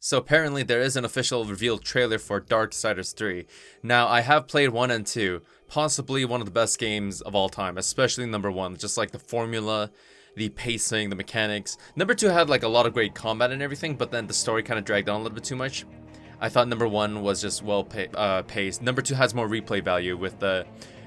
So apparently there is an official revealed trailer for Darksiders 3. Now, I have played 1 and 2, possibly one of the best games of all time, especially number 1, just like the formula, the pacing, the mechanics. Number 2 had like a lot of great combat and everything, but then the story kind of dragged on a little bit too much. I thought number 1 was just well paced. Number 2 has more replay value with the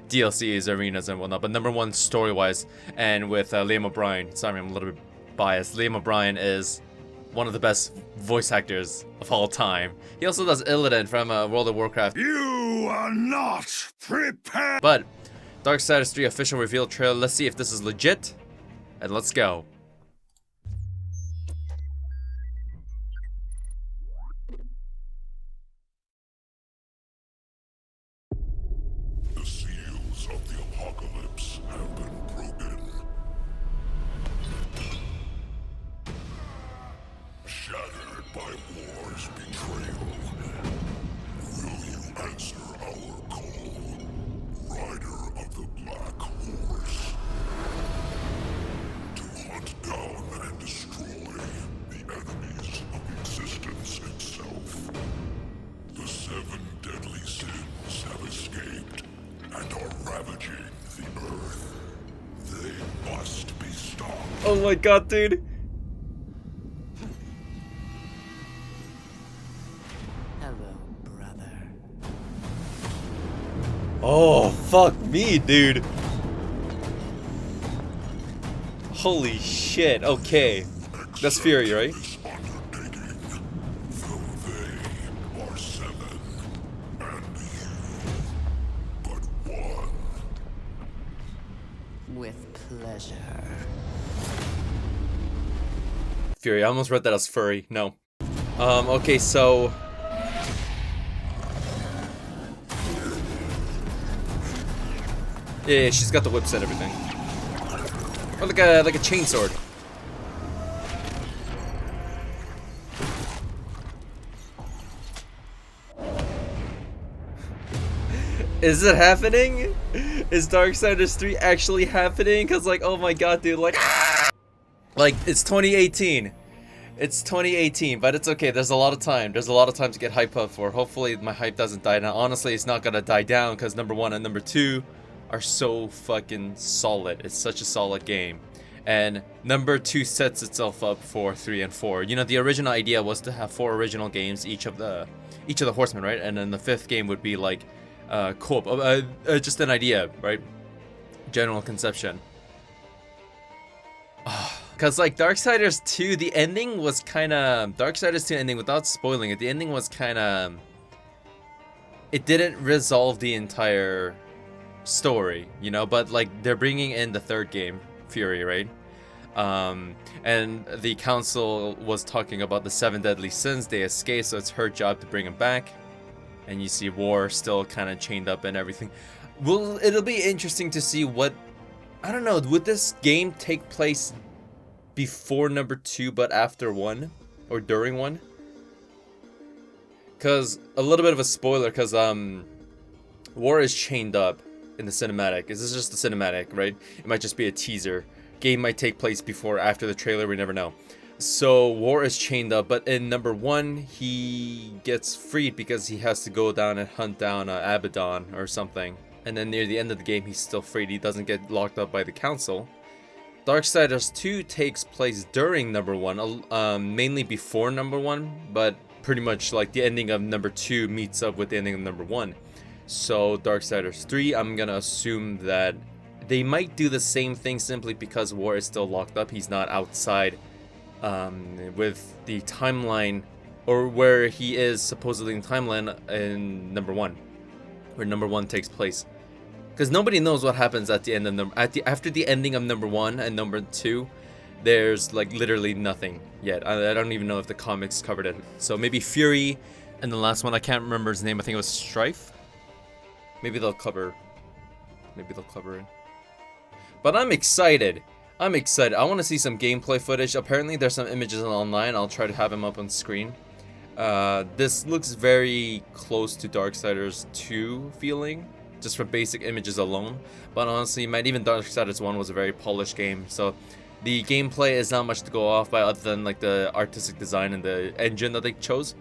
DLCs, arenas, and whatnot, but number 1 story-wise, and with Liam O'Brien, sorry I'm a little bit biased, Liam O'Brien is one of the best voice actors of all time. He also does Illidan from World of Warcraft. You are not prepared! But Darksiders 3 official reveal trailer, let's see if this is legit, and let's go. The seals of the apocalypse have been broken. Shattered by war's betrayal, will you answer our call, Rider of the Black Horse? To hunt down and destroy the enemies of existence itself. The 7 deadly sins have escaped and are ravaging the earth. They must be stopped. Oh my god, dude. Hello, brother. Oh, fuck me, dude. Holy shit, okay. That's Fury, right? This undertaking, though they are 7, and you but 1. With pleasure. Fury, I almost read that as furry. No. Okay, so yeah, she's got the whips and everything. Or like a chainsword. Is it happening? Is Darksiders 3 actually happening? Cause like, oh my god, dude, like it's 2018. It's 2018, but it's okay. There's a lot of time. There's a lot of time to get hype up for. Hopefully my hype doesn't die down. Honestly, it's not gonna die down because number 1 and number 2 are so fucking solid. It's such a solid game. And number 2 sets itself up for 3 and 4. You know, the original idea was to have 4 original games, each of the horsemen, right? And then the 5th game would be like co-op. Just an idea, right? General conception. Cause like Darksiders 2, the ending was kinda Darksiders 2 ending, without spoiling it, the ending was kinda, it didn't resolve the entire story, you know, but like they're bringing in the 3rd game, Fury, right? And the council was talking about the 7 deadly sins. They escaped, so it's her job to bring them back. And you see War still kind of chained up and everything. Well, it'll be interesting to see what, I don't know, would this game take place before number 2 but after 1 or during 1? Cause a little bit of a spoiler, cause War is chained up in the cinematic. Is this just the cinematic, right? It might just be a teaser. Game might take place before or after the trailer, we never know. So War is chained up, but in number 1 he gets freed because he has to go down and hunt down Abaddon or something. And then near the end of the game he's still freed. He doesn't get locked up by the council. Darksiders 2 takes place during number 1, mainly before number 1, but pretty much like the ending of number 2 meets up with the ending of number 1. So Darksiders 3, I'm gonna assume that they might do the same thing simply because War is still locked up. He's not outside with the timeline, or where he is supposedly in timeline in number 1, where number 1 takes place. Because nobody knows what happens at the end of after the ending of number 1 and number 2. There's like literally nothing yet. I don't even know if the comics covered it. So maybe Fury, and the last one I can't remember his name. I think it was Strife. Maybe they'll cover it. But I'm excited. I want to see some gameplay footage. Apparently there's some images online. I'll try to have them up on screen. This looks very close to Darksiders 2 feeling, just from basic images alone. But honestly, even Darksiders 1 was a very polished game, so The gameplay is not much to go off by other than like the artistic design and the engine that they chose.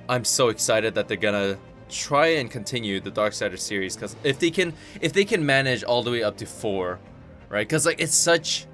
I'm so excited that they're gonna try and continue the Darksiders series, because if they can manage all the way up to 4, right? Because like it's such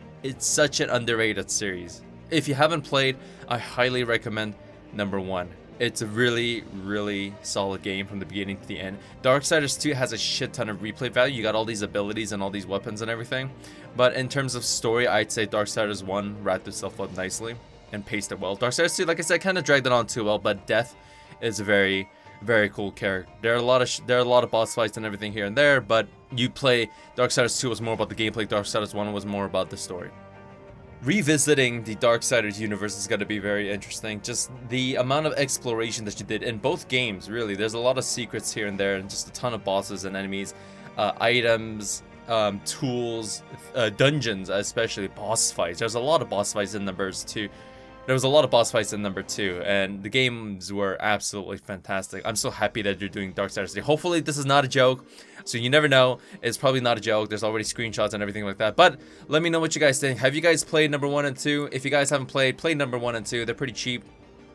an underrated series. If you haven't played, I highly recommend number 1. It's a really, really solid game from the beginning to the end. Darksiders 2 has a shit ton of replay value. You got all these abilities and all these weapons and everything. But in terms of story, I'd say Darksiders 1 wrapped itself up nicely and paced it well. Darksiders 2, like I said, kind of dragged it on too well, but Death is a very, very cool character. There are a lot of boss fights and everything here and there, but you play Darksiders 2 was more about the gameplay. Darksiders 1 was more about the story. Revisiting the Darksiders universe is going to be very interesting. Just the amount of exploration that you did in both games, really. There's a lot of secrets here and there, and just a ton of bosses and enemies, items, tools, dungeons, especially boss fights. There's a lot of boss fights in numbers 2. There was a lot of boss fights in number 2, and the games were absolutely fantastic. I'm so happy that you're doing Darksiders 3. Hopefully this is not a joke, so you never know. It's probably not a joke. There's already screenshots and everything like that. But let me know what you guys think. Have you guys played number 1 and 2? If you guys haven't played, play number 1 and 2. They're pretty cheap.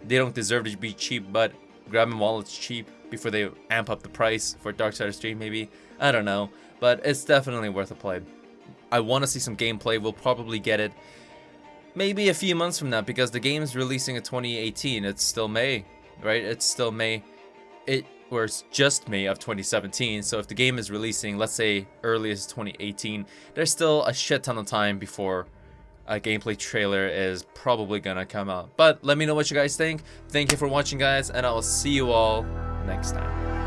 They don't deserve to be cheap, but grab them while it's cheap before they amp up the price for Darksiders 3 maybe. I don't know, but it's definitely worth a play. I want to see some gameplay. We'll probably get it maybe a few months from now, because the game is releasing in 2018. It's still May, right? It's still May. Or it's just May of 2017. So if the game is releasing, let's say early as 2018, there's still a shit ton of time before a gameplay trailer is probably gonna come out. But let me know what you guys think. Thank you for watching, guys, and I will see you all next time.